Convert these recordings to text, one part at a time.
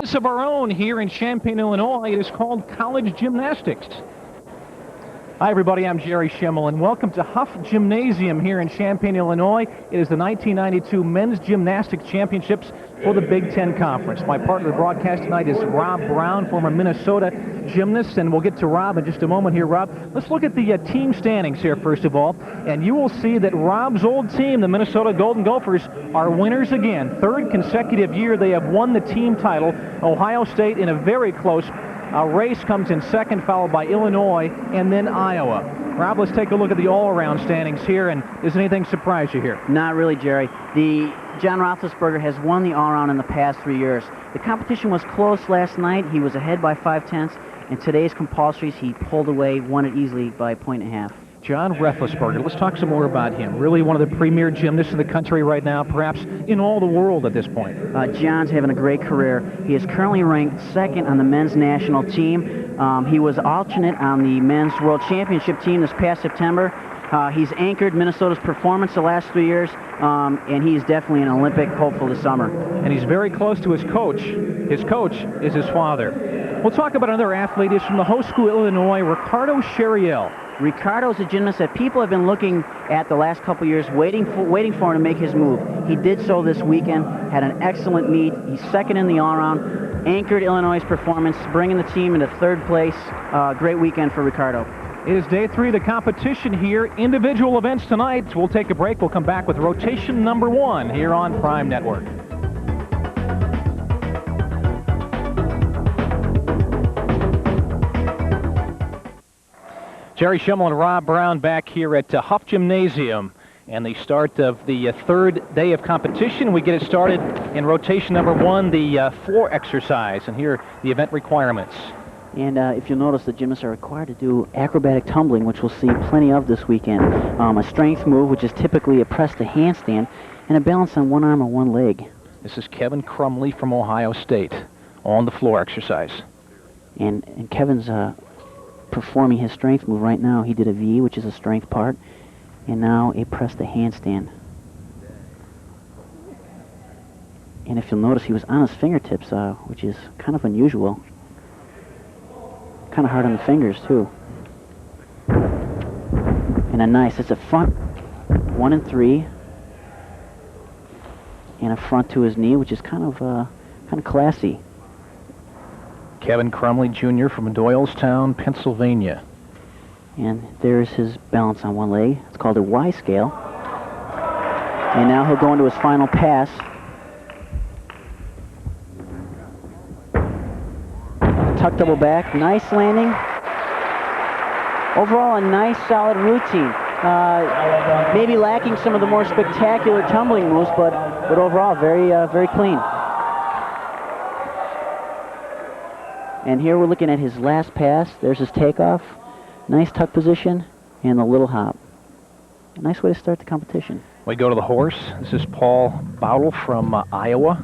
Of our own here in Champaign, Illinois. It is called College Gymnastics. Hi, everybody. I'm Jerry Schimmel, and welcome to Huff Gymnasium here in Champaign, Illinois. It is the 1992 Men's Gymnastics Championships for the Big Ten Conference. My partner in the broadcast tonight is Rob Brown, former Minnesota gymnast, and we'll get to Rob in just a moment here, Rob. Let's look at the team standings here, first of all, and you will see that Rob's old team, the Minnesota Golden Gophers, are winners again. Third consecutive year they have won the team title. Ohio State in a very close race comes in second, followed by Illinois and then Iowa. Rob, let's take a look at the all-around standings here, and does anything surprise you here? Not really, Jerry. The John Roethlisberger has won the all-around in the past 3 years. The competition was close last night. He was ahead by 5/10. In today's compulsories, he pulled away, won it easily by 1.5. John Roethlisberger, let's talk some more about him. Really one of the premier gymnasts in the country right now, perhaps in all the world at this point. John's having a great career. He is currently ranked second on the men's national team. He was alternate on the men's world championship team this past September. He's anchored Minnesota's performance the last 3 years, and he's definitely an Olympic hopeful this summer. And he's very close to his coach. His coach is his father. We'll talk about another athlete. He's from the host school, Illinois, Ricardo Sheriel. Ricardo's a gymnast that people have been looking at the last couple years, waiting for him to make his move. He did so this weekend, had an excellent meet. He's second in the all-around, anchored Illinois' performance, bringing the team into third place. Great weekend for Ricardo. It is day 3 of the competition here. Individual events tonight. We'll take a break. We'll come back with rotation number 1 here on Prime Network. Jerry Schimmel and Rob Brown back here at Huff Gymnasium, and the start of the third day of competition. We get it started in rotation number 1, the floor exercise, and here are the event requirements. And if you'll notice, the gymnasts are required to do acrobatic tumbling, which we'll see plenty of this weekend. A strength move, which is typically a press to handstand, and a balance on one arm or one leg. This is Kevin Crumley from Ohio State on the floor exercise. And Kevin's performing his strength move right now. He did a V, which is a strength part, and now a press to handstand. And if you'll notice, he was on his fingertips, which is kind of unusual. Kind of hard on the fingers, too. And a nice, it's a front 1 and 3, and a front to his knee, which is kind of classy. Kevin Crumley Jr. from Doylestown, Pennsylvania. And there's his balance on one leg. It's called a Y scale. And now he'll go into his final pass. Tuck double back, nice landing. Overall, a nice solid routine. Maybe lacking some of the more spectacular tumbling moves, but overall, very clean. And here we're looking at his last pass. There's his takeoff. Nice tuck position and the little hop. A nice way to start the competition. We go to the horse. This is Paul Bowdle from Iowa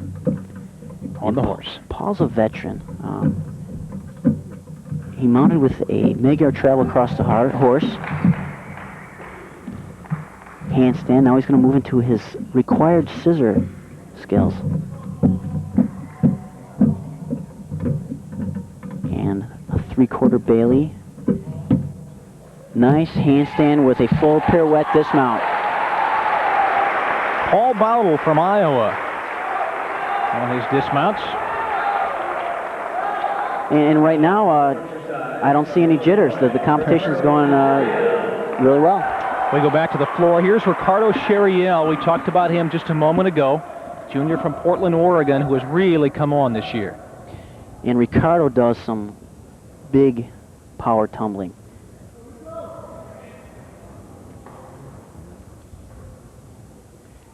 on the horse. Paul's a veteran. He mounted with a Magyar travel across the horse. Handstand. Now he's going to move into his required scissor skills. And a 3/4 Bailey. Nice handstand with a full pirouette dismount. Paul Bowdle from Iowa on his dismounts. And right now, I don't see any jitters. The competition's going really well. We go back to the floor. Here's Ricardo Sheriel. We talked about him just a moment ago. Junior from Portland, Oregon, who has really come on this year. And Ricardo does some big power tumbling.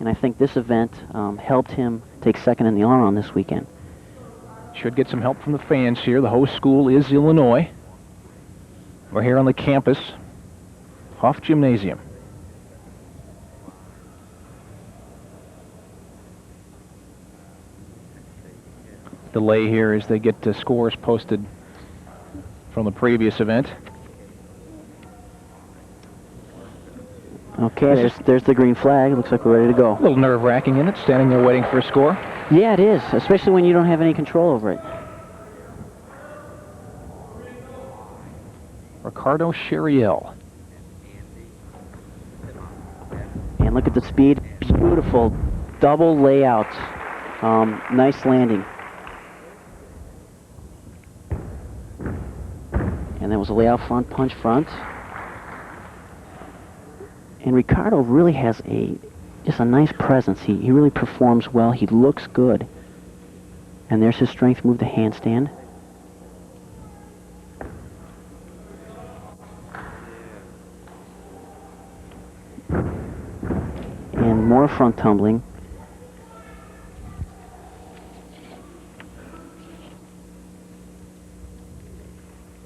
And I think this event helped him take second in the all-around this weekend. Should get some help from the fans here. The host school is Illinois. We're here on the campus, Huff Gymnasium. Delay here as they get scores posted from the previous event. Okay, there's the green flag. It looks like we're ready to go. A little nerve-wracking in it, standing there waiting for a score. Yeah, it is, especially when you don't have any control over it. Ricardo Sheriel. And look at the speed. Beautiful double layout. Nice landing. And that was a layout front, punch front. And Ricardo really has just a nice presence. He really performs well. He looks good. And there's his strength move to handstand. And more front tumbling.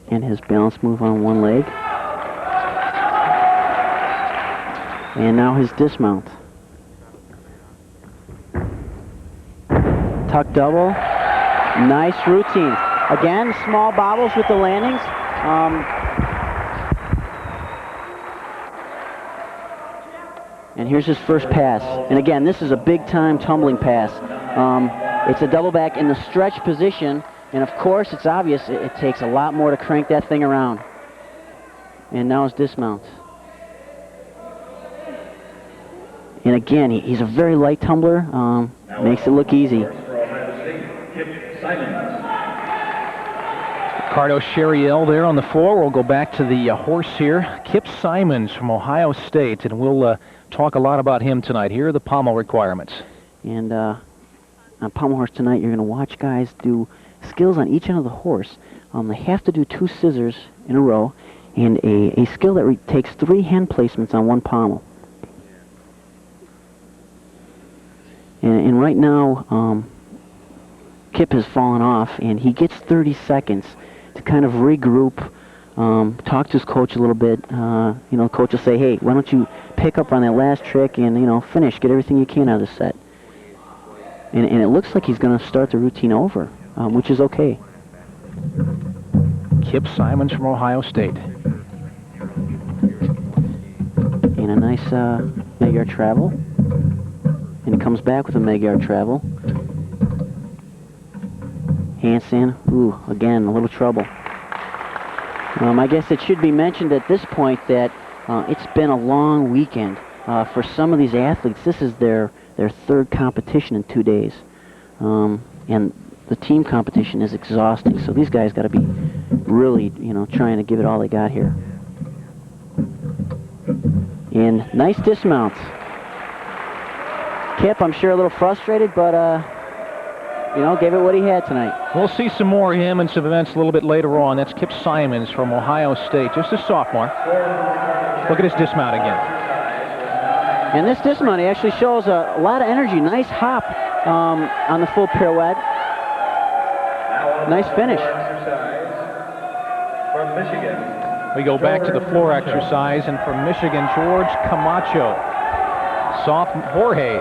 And his balance move on one leg. And now his dismount. Tuck double. Nice routine. Again, small bobbles with the landings. And here's his first pass. And again, this is a big-time tumbling pass. It's a double back in the stretch position. And of course, it's obvious it takes a lot more to crank that thing around. And now his dismount. And again, he's a very light tumbler. Makes it look easy. Ricardo Sheriel there on the floor. We'll go back to the horse here. Kip Simons from Ohio State, and we'll talk a lot about him tonight. Here are the pommel requirements. And on pommel horse tonight, you're going to watch guys do skills on each end of the horse. They have to do 2 scissors in a row, and a skill that takes 3 hand placements on 1 pommel. And right now, Kip has fallen off, and he gets 30 seconds to kind of regroup, talk to his coach a little bit. Coach will say, hey, why don't you pick up on that last trick and, finish, get everything you can out of the set. And it looks like he's going to start the routine over, which is okay. Kip Simons from Ohio State. And a nice mid-yard travel. And he comes back with a mid-yard travel. Handstand. Ooh, again, a little trouble. I guess it should be mentioned at this point that it's been a long weekend. For some of these athletes, this is their 3rd competition in 2 days. And the team competition is exhausting, so these guys got to be really, trying to give it all they got here. And nice dismounts. Kip, I'm sure a little frustrated, but, gave it what he had tonight. We'll see some more of him in some events a little bit later on. That's Kip Simons from Ohio State, just a sophomore. Look at his dismount again. And this dismount actually shows a lot of energy. Nice hop on the full pirouette. Nice finish. From Michigan. We go back to the floor exercise, and from Michigan, George Camacho. Jorge.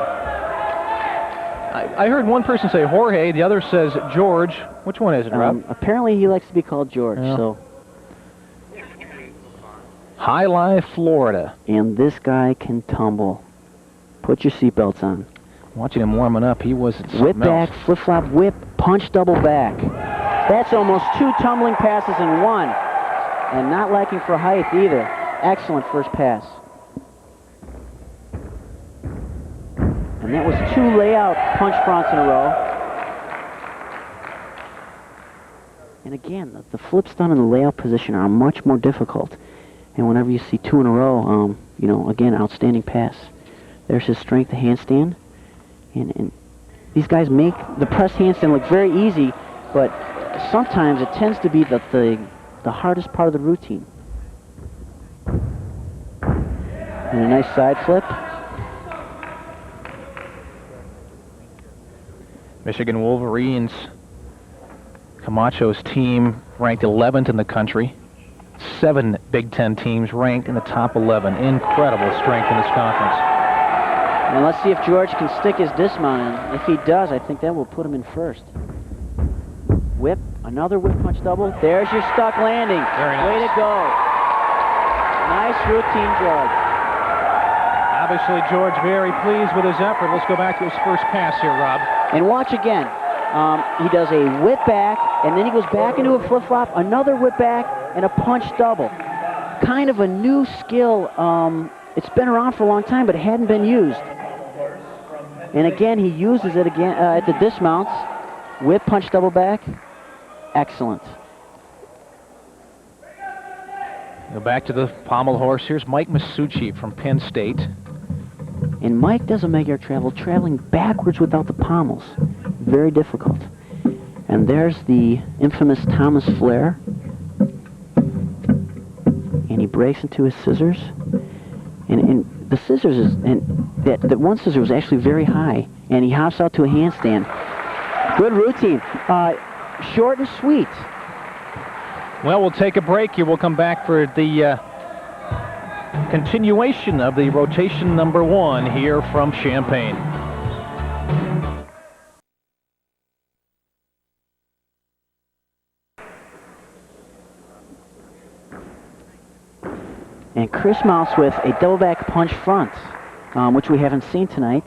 I heard one person say Jorge, the other says George. Which one is it, Rob? Apparently he likes to be called George, so. High Life, Florida. And this guy can tumble. Put your seatbelts on. Watching him warming up, he was whip back, flip-flop, whip, punch double back. That's almost 2 tumbling passes in 1. And not lacking for height either. Excellent first pass. And that was 2 layout punch fronts in a row. And again, the flips done in the layout position are much more difficult. And whenever you see 2 in a row, again, outstanding pass. There's his strength to handstand. And these guys make the press handstand look very easy, but sometimes it tends to be the hardest part of the routine. And a nice side flip. Michigan Wolverines, Camacho's team ranked 11th in the country. 7 Big Ten teams ranked in the top 11. Incredible strength in this conference. And let's see if George can stick his dismount in. If he does, I think that will put him in first. Whip, another whip punch double. There's your stuck landing. Very nice. Way to go. Nice routine, George. Obviously, George very pleased with his effort. Let's go back to his first pass here, Rob. And watch again. He does a whip back, and then he goes back into a flip-flop, another whip back, and a punch double. Kind of a new skill. It's been around for a long time, but it hadn't been used. And again, he uses it again at the dismounts. Whip, punch, double back. Excellent. Go back to the pommel horse. Here's Mike Masucci from Penn State. And Mike does a Magyar travel, traveling backwards without the pommels. Very difficult. And there's the infamous Thomas Flair. And he breaks into his scissors. And the scissors is, and that one scissor was actually very high. And he hops out to a handstand. Good routine. Short and sweet. Well, we'll take a break here. We'll come back for the continuation of the rotation number 1 here from Champaign. And Chris mounts with a double back punch front, which we haven't seen tonight.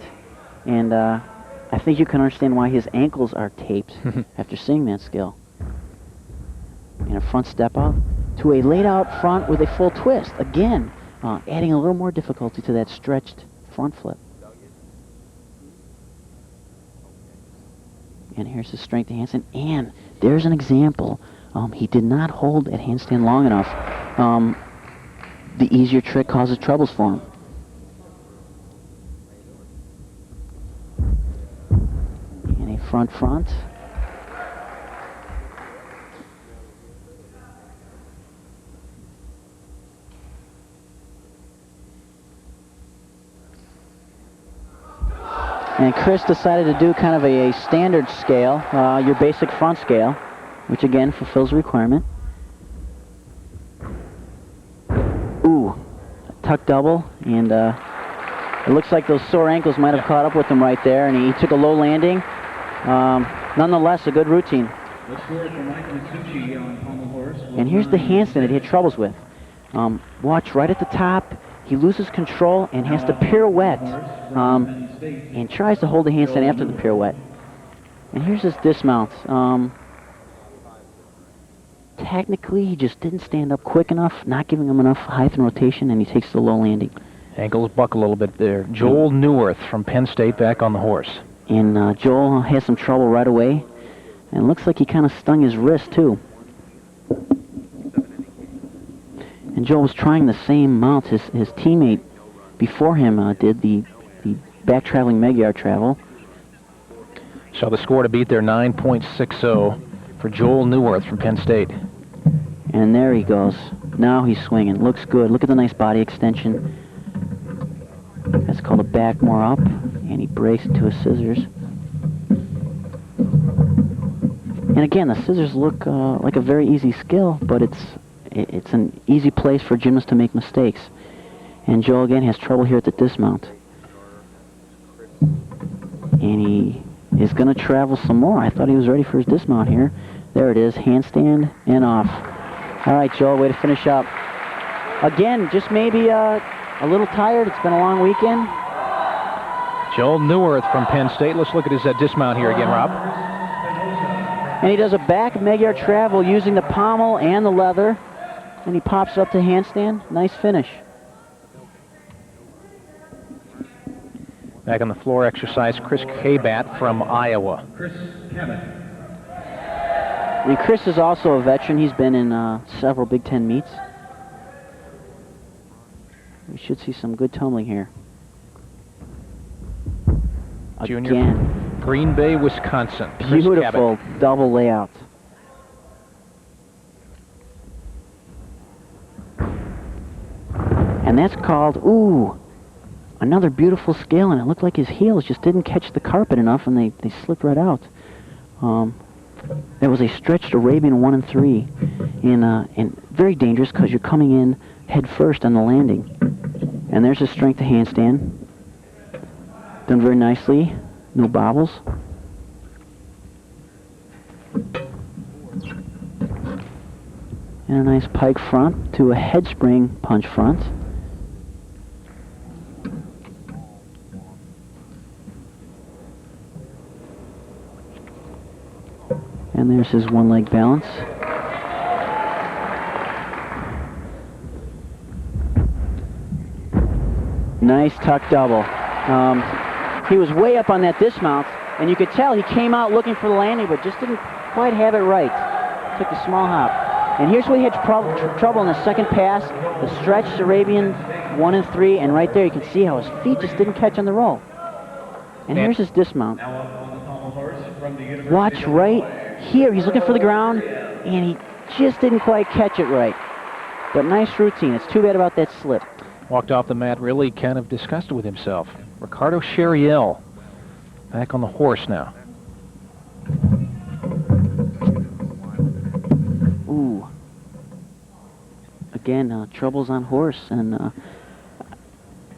And I think you can understand why his ankles are taped after seeing that skill. And a front step out to a laid out front with a full twist. Again, adding a little more difficulty to that stretched front flip. And here's his strength to handstand. And there's an example. He did not hold at handstand long enough. The easier trick causes troubles for him. And a front. And Chris decided to do kind of a standard scale, your basic front scale, which again fulfills the requirement. Ooh, a tuck double, and it looks like those sore ankles might have caught up with him right there, and he took a low landing. Nonetheless, a good routine. And here's the handstand that he had troubles with. Watch right at the top. He loses control and has to pirouette, and tries to hold the handstand after the pirouette. And here's his dismount. Technically, he just didn't stand up quick enough, not giving him enough height and rotation, and he takes the low landing. Ankles buck a little bit there. Joel Neuwirth from Penn State back on the horse. And Joel has some trouble right away, and it looks like he kind of stung his wrist too. And Joel was trying the same mount his teammate before him did, the back traveling Magyar travel. So the score to beat there, 9.60 for Joel Neuwirth from Penn State. And there he goes. Now he's swinging. Looks good. Look at the nice body extension. That's called a back more up. And he breaks into his scissors. And again, the scissors look like a very easy skill, but it's an easy place for gymnasts to make mistakes. And Joel again has trouble here at the dismount. And he is going to travel some more. I thought he was ready for his dismount here. There it is, handstand and off. All right, Joel, way to finish up. Again, just maybe a little tired. It's been a long weekend. Joel Neuwirth from Penn State. Let's look at his dismount here again, Rob. And he does a back Magyar travel using the pommel and the leather. And he pops up to handstand. Nice finish. Back on the floor exercise, Chris Kabat from Iowa. And Chris is also a veteran. He's been in several Big Ten meets. We should see some good tumbling here. Junior, again. Green Bay, Wisconsin. Chris Beautiful Cabot. double layout. And that's called, ooh, another beautiful scale, and it looked like his heels just didn't catch the carpet enough, and they slipped right out. There was a stretched Arabian 1 and 3, and very dangerous because you're coming in head first on the landing. And there's his strength to handstand. Done very nicely, no bobbles. And a nice pike front to a head spring punch front. And there's his one leg balance. Nice tuck double. He was way up on that dismount, and you could tell he came out looking for the landing, but just didn't quite have it right. Took a small hop. And here's where he had trouble in the second pass, the stretched Arabian 1 and 3, and right there you can see how his feet just didn't catch on the roll. And here's his dismount. Watch right here. He's looking for the ground, and he just didn't quite catch it right. But nice routine. It's too bad about that slip. Walked off the mat really kind of disgusted with himself. Ricardo Sheriel back on the horse now. Ooh. Again, troubles on horse, and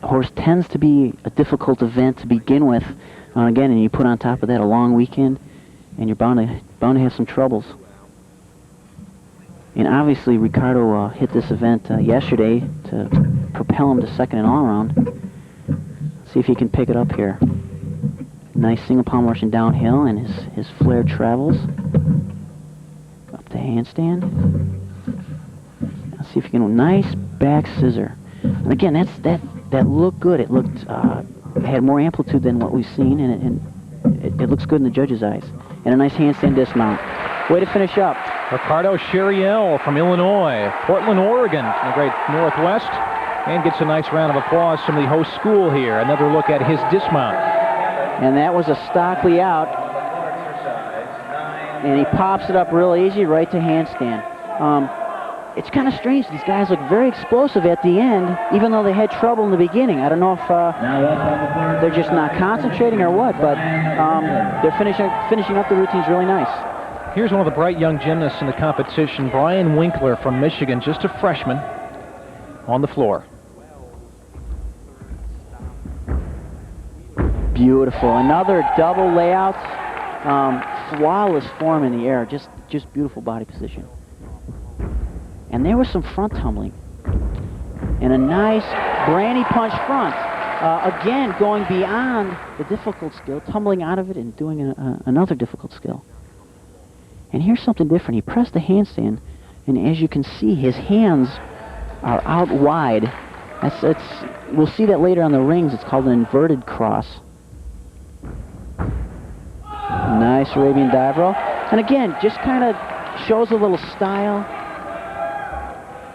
horse tends to be a difficult event to begin with. Again, and you put on top of that a long weekend, and you're bound to have some troubles. And obviously, Ricardo hit this event yesterday to propel him to second and all around. See if he can pick it up here. Nice single palm motion downhill, and his flare travels up the handstand. Let's see if he can. Nice back scissor. And again, that looked good. It looked had more amplitude than what we've seen, and it looks good in the judge's eyes. And a nice handstand dismount. Way to finish up. Ricardo Sheriel from Illinois, Portland, Oregon, in the great Northwest, and gets a nice round of applause from the host school here. Another look at his dismount. And that was a Stockley out. And he pops it up real easy right to handstand. It's kind of strange. These guys look very explosive at the end, even though they had trouble in the beginning. I don't know if they're just not concentrating or what, but they're finishing up the routines really nice. Here's one of the bright young gymnasts in the competition, Brian Winkler from Michigan, just a freshman, on the floor. Beautiful. Another double layout. Flawless form in the air. Just beautiful body position. And there was some front tumbling. And a nice granny punch front. Again, going beyond the difficult skill, tumbling out of it and doing another difficult skill. And here's something different. He pressed the handstand, and as you can see, his hands are out wide. We'll see that later on the rings. It's called an inverted cross. Nice Arabian dive roll. And again, just kind of shows a little style.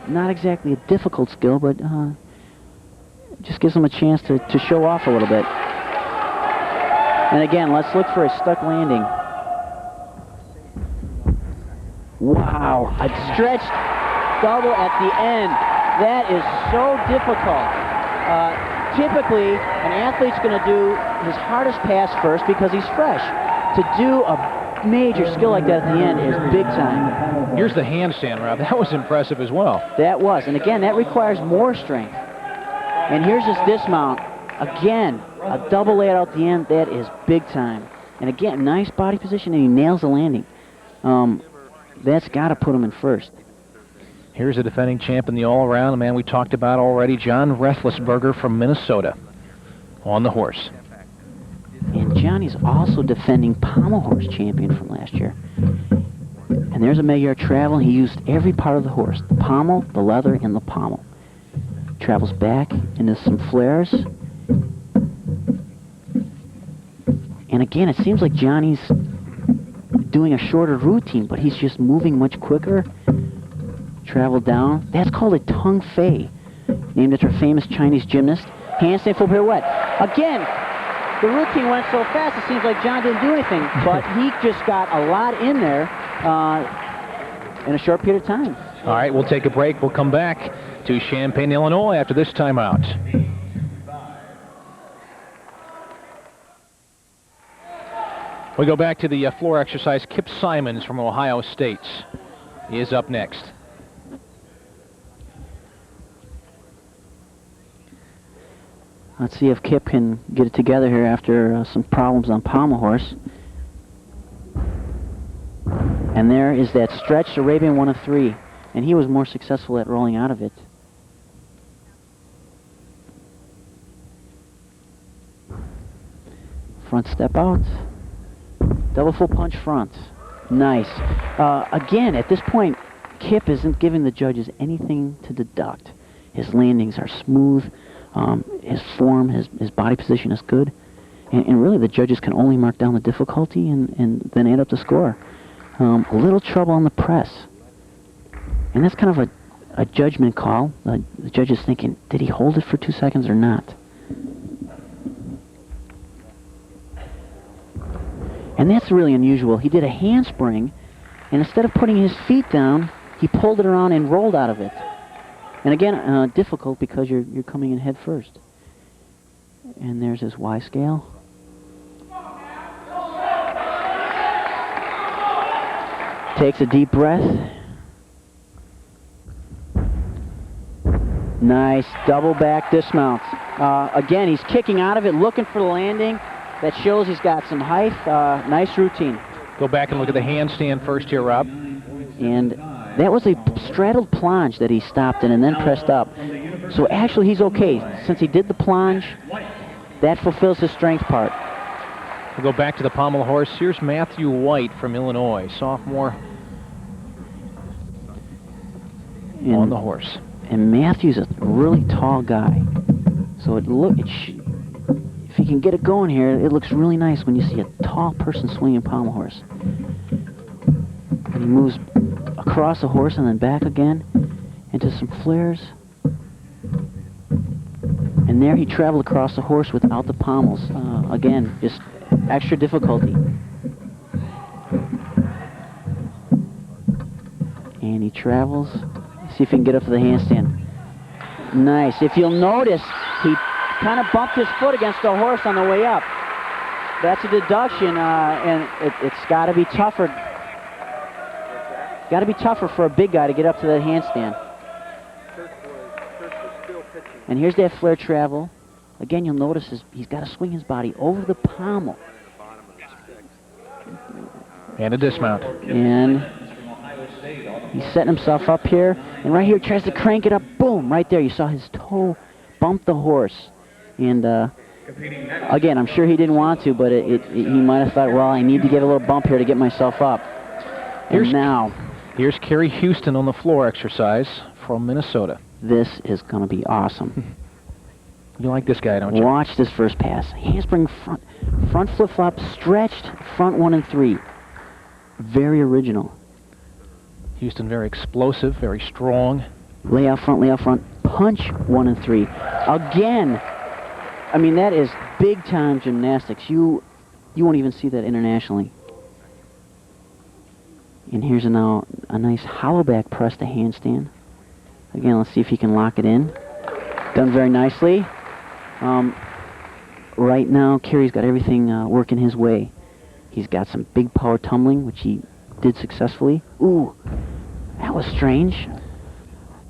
Not exactly a difficult skill, but just gives him a chance to show off a little bit. And again, let's look for a stuck landing. Wow, a stretched double at the end. That is so difficult. Typically, an athlete's going to do his hardest pass first because he's fresh. To do a major skill like that at the end is big time. Here's the handstand, Rob. That was impressive as well. That was, and again, that requires more strength. And here's his dismount. Again, a double layout at the end. That is big time. And again, nice body position, and he nails the landing. That's got to put him in first. Here's the defending champ in the all-around, the man we talked about already, John Rethlisberger from Minnesota, on the horse. And Johnny's also defending pommel horse champion from last year. And there's a mega travel. He used every part of the horse, the pommel, the leather, and the pommel. Travels back into some flares. And again, it seems like Johnny's doing a shorter routine, but he's just moving much quicker. Travel down. That's called a tongue fei, named after a famous Chinese gymnast. Handstand full pirouette. Again, the routine went so fast, it seems like John didn't do anything, but he just got a lot in there in a short period of time. All right, we'll take a break. We'll come back to Champaign, Illinois after this timeout. We go back to the floor exercise. Kip Simons from Ohio State is up next. Let's see if Kip can get it together here after some problems on pommel horse. And there is that stretched Arabian 1 of 3, and he was more successful at rolling out of it. Front step out. Double full punch front. Nice. Again, at this point, Kip isn't giving the judges anything to deduct. His landings are smooth. His form, his body position is good. And really, the judges can only mark down the difficulty and then add up the score. A little trouble on the press. And that's kind of a judgment call. The judge is thinking, did he hold it for 2 seconds or not? And that's really unusual. He did a handspring, and instead of putting his feet down, he pulled it around and rolled out of it. And again, difficult because you're coming in head first. And there's his Y scale. Takes a deep breath. Nice double back dismount. Again, he's kicking out of it, looking for the landing. That shows he's got some height. Nice routine. Go back and look at the handstand first here, Rob. And that was a straddled plunge that he stopped in and then pressed up. So actually he's okay. Since he did the plunge, that fulfills his strength part. We'll go back to the pommel horse. Here's Matthew White from Illinois, sophomore on the horse. And Matthew's a really tall guy. So if he can get it going here, it looks really nice when you see a tall person swinging pommel horse. And he moves across the horse and then back again into some flares. And there he traveled across the horse without the pommels. Again, just extra difficulty. And he travels. See if he can get up to the handstand. Nice. If you'll notice, he kind of bumped his foot against the horse on the way up. That's a deduction, and it's got to be tougher. Got to be tougher for a big guy to get up to that handstand. And here's that flare travel. Again, you'll notice he's got to swing his body over the pommel. And a dismount. And he's setting himself up here. And right here, he tries to crank it up. Boom, right there. You saw his toe bump the horse. And again, I'm sure he didn't want to, but he might have thought, well, I need to get a little bump here to get myself up. And here's Kerry Houston on the floor exercise from Minnesota. This is going to be awesome. You like this guy, don't you? Watch this first pass. Handspring front flip-flop, stretched, front 1 and 3. Very original. Houston very explosive, very strong. Layout front, punch 1 and 3. Again, I mean, that is big-time gymnastics. You won't even see that internationally. And here's now a nice hollow back press to handstand. Again, let's see if he can lock it in. Done very nicely. Right now, Kerry's got everything working his way. He's got some big power tumbling, which he did successfully. Ooh, that was strange.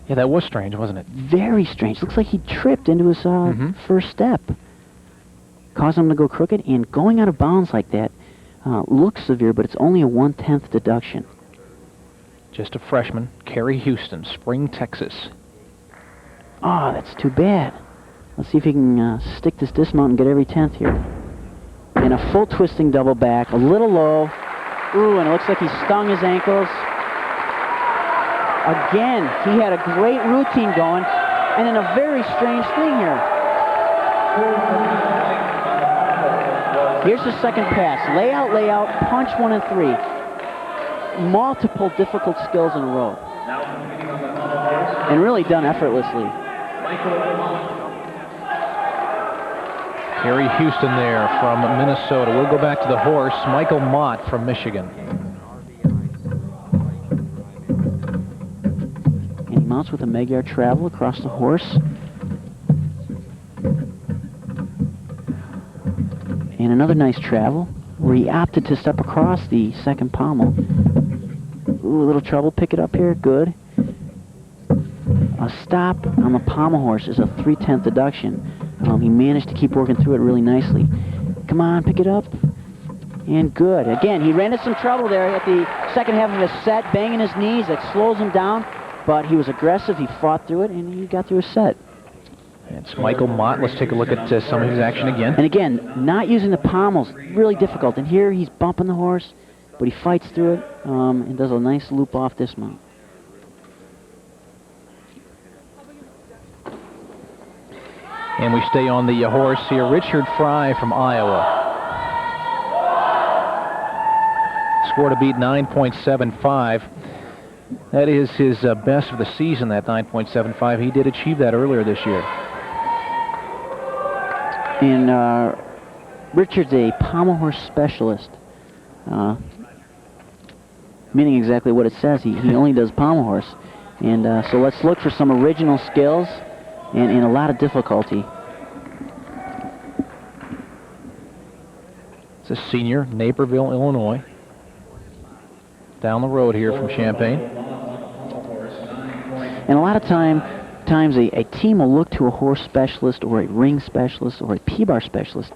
Yeah, that was strange, wasn't it? Very strange. Looks like he tripped into his first step. Caused him to go crooked, and going out of bounds like that looks severe, but it's only a 1/10 deduction. Just a freshman, Kerry Houston, Spring, Texas. Oh, that's too bad. Let's see if he can stick this dismount and get every 10th here. And a full twisting double back, a little low. Ooh, and it looks like he stung his ankles. Again, he had a great routine going, and then a very strange thing here. Here's the second pass. Layout, punch 1 and 3. Multiple difficult skills in a row. And really done effortlessly. Kerry Houston there from Minnesota. We'll go back to the horse, Michael Mott from Michigan. And he mounts with a Magyar travel across the horse. And another nice travel where he opted to step across the second pommel. Ooh, a little trouble. Pick it up here. Good. A stop on the pommel horse is a 3/10 deduction. He managed to keep working through it really nicely. Come on, pick it up. And good. Again, he ran into some trouble there at the second half of his set, banging his knees. That slows him down. But he was aggressive. He fought through it, and he got through his set. It's Michael Mott. Let's take a look at some of his action again. And again, not using the pommels, really difficult. And here he's bumping the horse, but he fights through it and does a nice loop off dismount. And we stay on the horse here, Richard Fry from Iowa. Score to beat 9.75. That is his best of the season, that 9.75. He did achieve that earlier this year. And Richard's a pommel horse specialist, meaning exactly what it says. He only does pommel horse. And so let's look for some original skills and a lot of difficulty. It's a senior, Naperville, Illinois. Down the road here from Champaign. And a lot of times a team will look to a horse specialist or a ring specialist or a P-bar specialist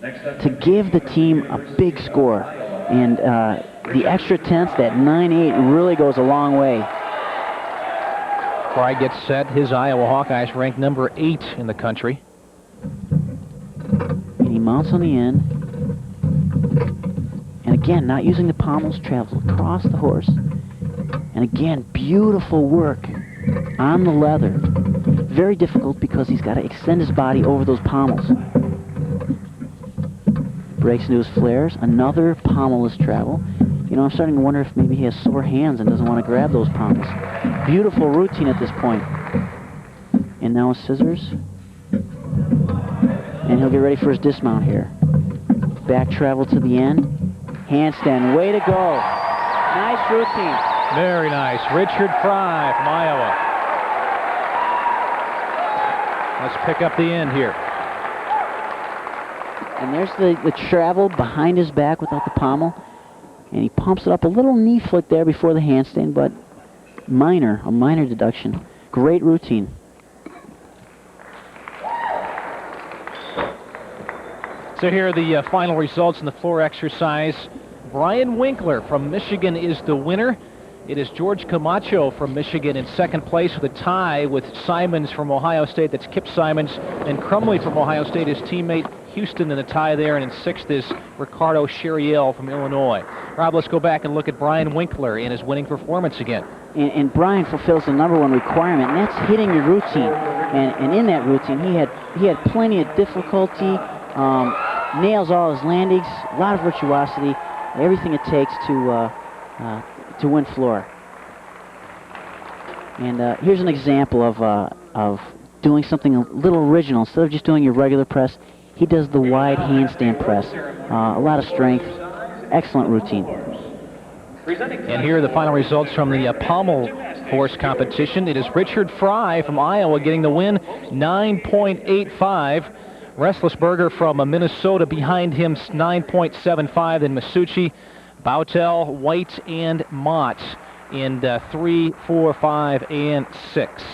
to give the team a big score. And the extra tenths, that 9.8, really goes a long way. Fry gets set. His Iowa Hawkeyes ranked number 8 in the country. And he mounts on the end. And again, not using the pommels, travels across the horse. And again, beautiful work on the leather. Very difficult because he's got to extend his body over those pommels. Breaks into his flares. Another pommelless travel. You know, I'm starting to wonder if maybe he has sore hands and doesn't want to grab those pommels. Beautiful routine at this point. And now his scissors. And he'll get ready for his dismount here. Back travel to the end. Handstand, way to go. Nice routine. Very nice. Richard Fry from Iowa. Let's pick up the end here. And there's the travel behind his back without the pommel. And he pumps it up a little knee flick there before the handstand, but a minor deduction. Great routine. So here are the final results in the floor exercise. Brian Winkler from Michigan is the winner. It is George Camacho from Michigan in second place with a tie with Simons from Ohio State. That's Kip Simons. And Crumley from Ohio State, his teammate Houston in the tie there. And in sixth is Ricardo Cheriel from Illinois. Rob, let's go back and look at Brian Winkler in his winning performance again. And Brian fulfills the number one requirement, and that's hitting your routine. And in that routine, he had plenty of difficulty. Nails all his landings, a lot of virtuosity, everything it takes to win floor. And here's an example of doing something a little original. Instead of just doing your regular press, he does the wide handstand press. A lot of strength, excellent routine. And here are the final results from the pommel horse competition. It is Richard Fry from Iowa getting the win, 9.85. Restlessberger from Minnesota behind him, 9.75. Then Masucci, Bautel, White, and Mott in 3, 4, 5, and 6.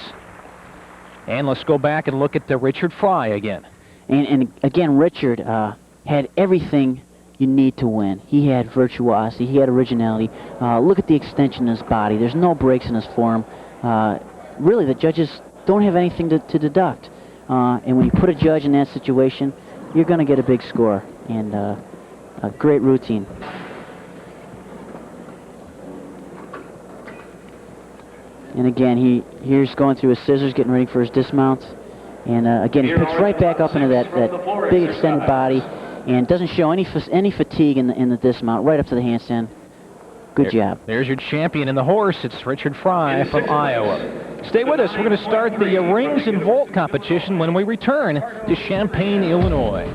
And let's go back and look at Richard Fry again. And again, Richard had everything you need to win. He had virtuosity, he had originality. Look at the extension of his body. There's no breaks in his form. Really, the judges don't have anything to deduct. And when you put a judge in that situation, you're going to get a big score. And a great routine. And again, here's going through his scissors, getting ready for his dismounts. And again, he picks right back up into that big extended body and doesn't show any fatigue in the dismount, right up to the handstand. Good job. There's your champion in the horse. It's Richard Fry from Iowa. Stay with us. We're going to start the rings and vault competition when we return to Champaign, Illinois.